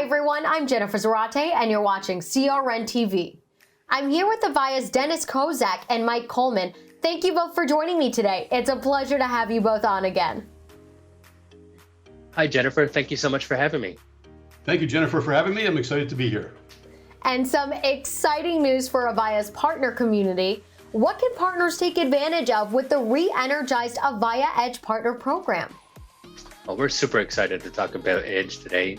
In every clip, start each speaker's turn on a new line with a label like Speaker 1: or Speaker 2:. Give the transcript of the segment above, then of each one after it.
Speaker 1: everyone, I'm Jennifer Zarate and you're watching CRN TV. I'm here with Avaya's Dennis Kozak and Mike Coleman. Thank you both for joining me today. It's a pleasure to have you both on again.
Speaker 2: Hi, Jennifer. Thank you so much for having me.
Speaker 3: Thank you, Jennifer, for having me. I'm excited to be here.
Speaker 1: And some exciting news for Avaya's partner community. What can partners take advantage of with the re-energized Avaya Edge Partner Program?
Speaker 2: Well, we're super excited to talk about Edge today.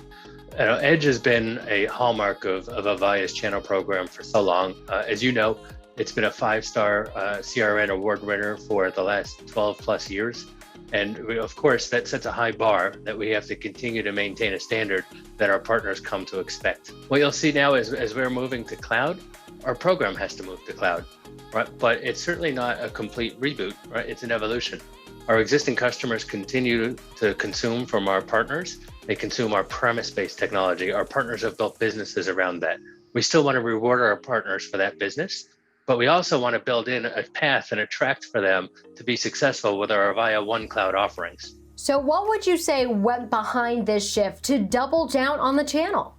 Speaker 2: Edge has been a hallmark of Avaya's channel program for so long. As you know, it's been a 5-star CRN award winner for the last 12 plus years. And of course, that sets a high bar that we have to continue to maintain a standard that our partners come to expect. What you'll see now is as we're moving to cloud, our program has to move to cloud, right? But it's certainly not a complete reboot, right? It's an evolution. Our existing customers continue to consume from our partners. They consume our premise-based technology. Our partners have built businesses around that. We still want to reward our partners for that business, but we also want to build in a path and a track for them to be successful with our Avaya One Cloud offerings.
Speaker 1: So what would you say went behind this shift to double down on the channel?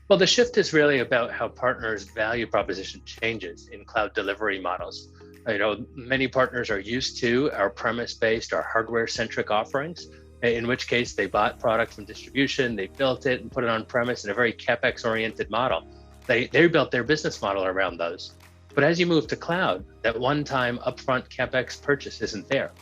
Speaker 2: Well, the shift is really about how partners' value proposition changes in cloud delivery models. You know, many partners are used to our premise-based, our hardware-centric offerings, in which case they bought product from distribution, they built it and put it on premise in a very CapEx-oriented model. They built their business model around those. But as you move to cloud, that one-time upfront CapEx purchase isn't there.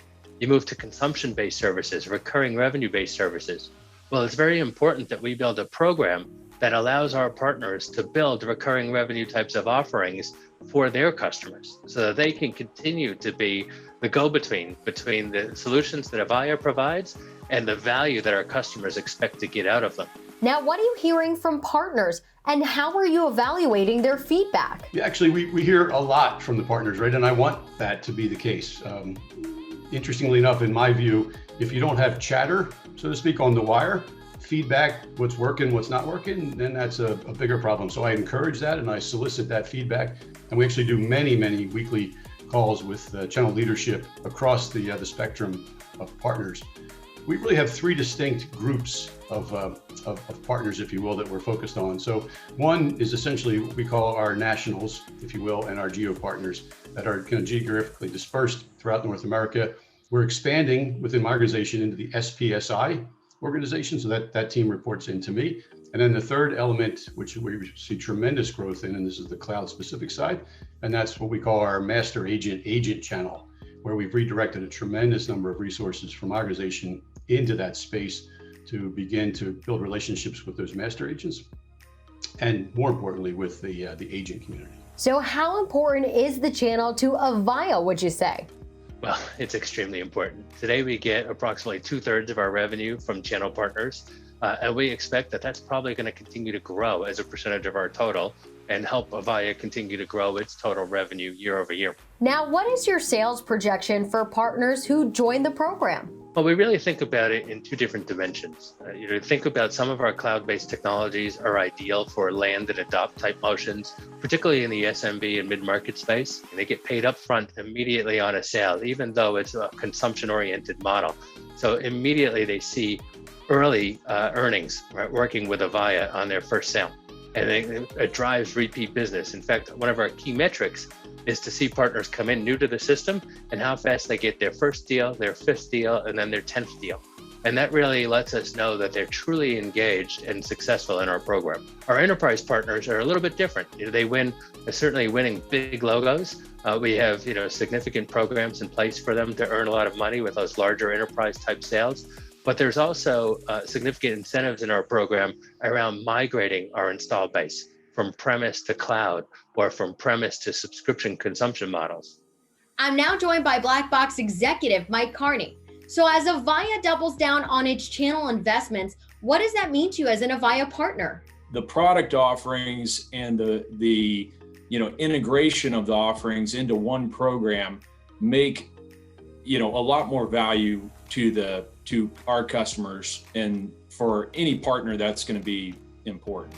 Speaker 2: You move to consumption-based services, recurring revenue-based services. Well, it's very important that we build a program that allows our partners to build recurring revenue types of offerings for their customers so that they can continue to be the go-between between the solutions that Avaya provides and the value that our customers expect to get out of them.
Speaker 1: Now, what are you hearing from partners and how are you evaluating their feedback?
Speaker 3: Yeah, actually, we hear a lot from the partners, right? And I want that to be the case. Interestingly enough, in my view, if you don't have chatter, so to speak, on the wire, feedback, what's working, what's not working, then that's a bigger problem. So I encourage that and I solicit that feedback. And we actually do many weekly calls with channel leadership across the spectrum of partners. We really have 3 distinct groups of partners, if you will, that we're focused on. So one is essentially what we call our nationals, if you will, and our geo partners that are kind of geographically dispersed throughout North America. We're expanding within my organization into the SPSI organization, so that team reports into me. And then the third element, which we see tremendous growth in, and this is the cloud specific side, and that's what we call our master agent channel, where we've redirected a tremendous number of resources from our organization into that space to begin to build relationships with those master agents, and more importantly, with the agent community.
Speaker 1: So how important is the channel to Avaya, would you say?
Speaker 2: Well, it's extremely important. Today, we get approximately 2/3 of our revenue from channel partners, and we expect that that's probably going to continue to grow as a percentage of our total and help Avaya continue to grow its total revenue year over year.
Speaker 1: Now, what is your sales projection for partners who join the program?
Speaker 2: Well, we really think about it in 2 different dimensions. Think about some of our cloud-based technologies are ideal for land and adopt type motions, particularly in the SMB and mid-market space. And they get paid upfront immediately on a sale, even though it's a consumption-oriented model. So immediately they see early earnings, right, working with Avaya on their first sale. And it drives repeat business. In fact, one of our key metrics is to see partners come in new to the system and how fast they get their first deal, their 5th deal, and then their 10th deal. And that really lets us know that they're truly engaged and successful in our program. Our enterprise partners are a little bit different. They're certainly winning big logos. We have significant programs in place for them to earn a lot of money with those larger enterprise type sales. But there's also significant incentives in our program around migrating our install base from premise to cloud or from premise to subscription consumption models.
Speaker 1: I'm now joined by Black Box executive Mike Carney. So as Avaya doubles down on its channel investments, what does that mean to you as an Avaya partner?
Speaker 4: The product offerings and the integration of the offerings into one program make a lot more value to our customers, and for any partner that's going to be important.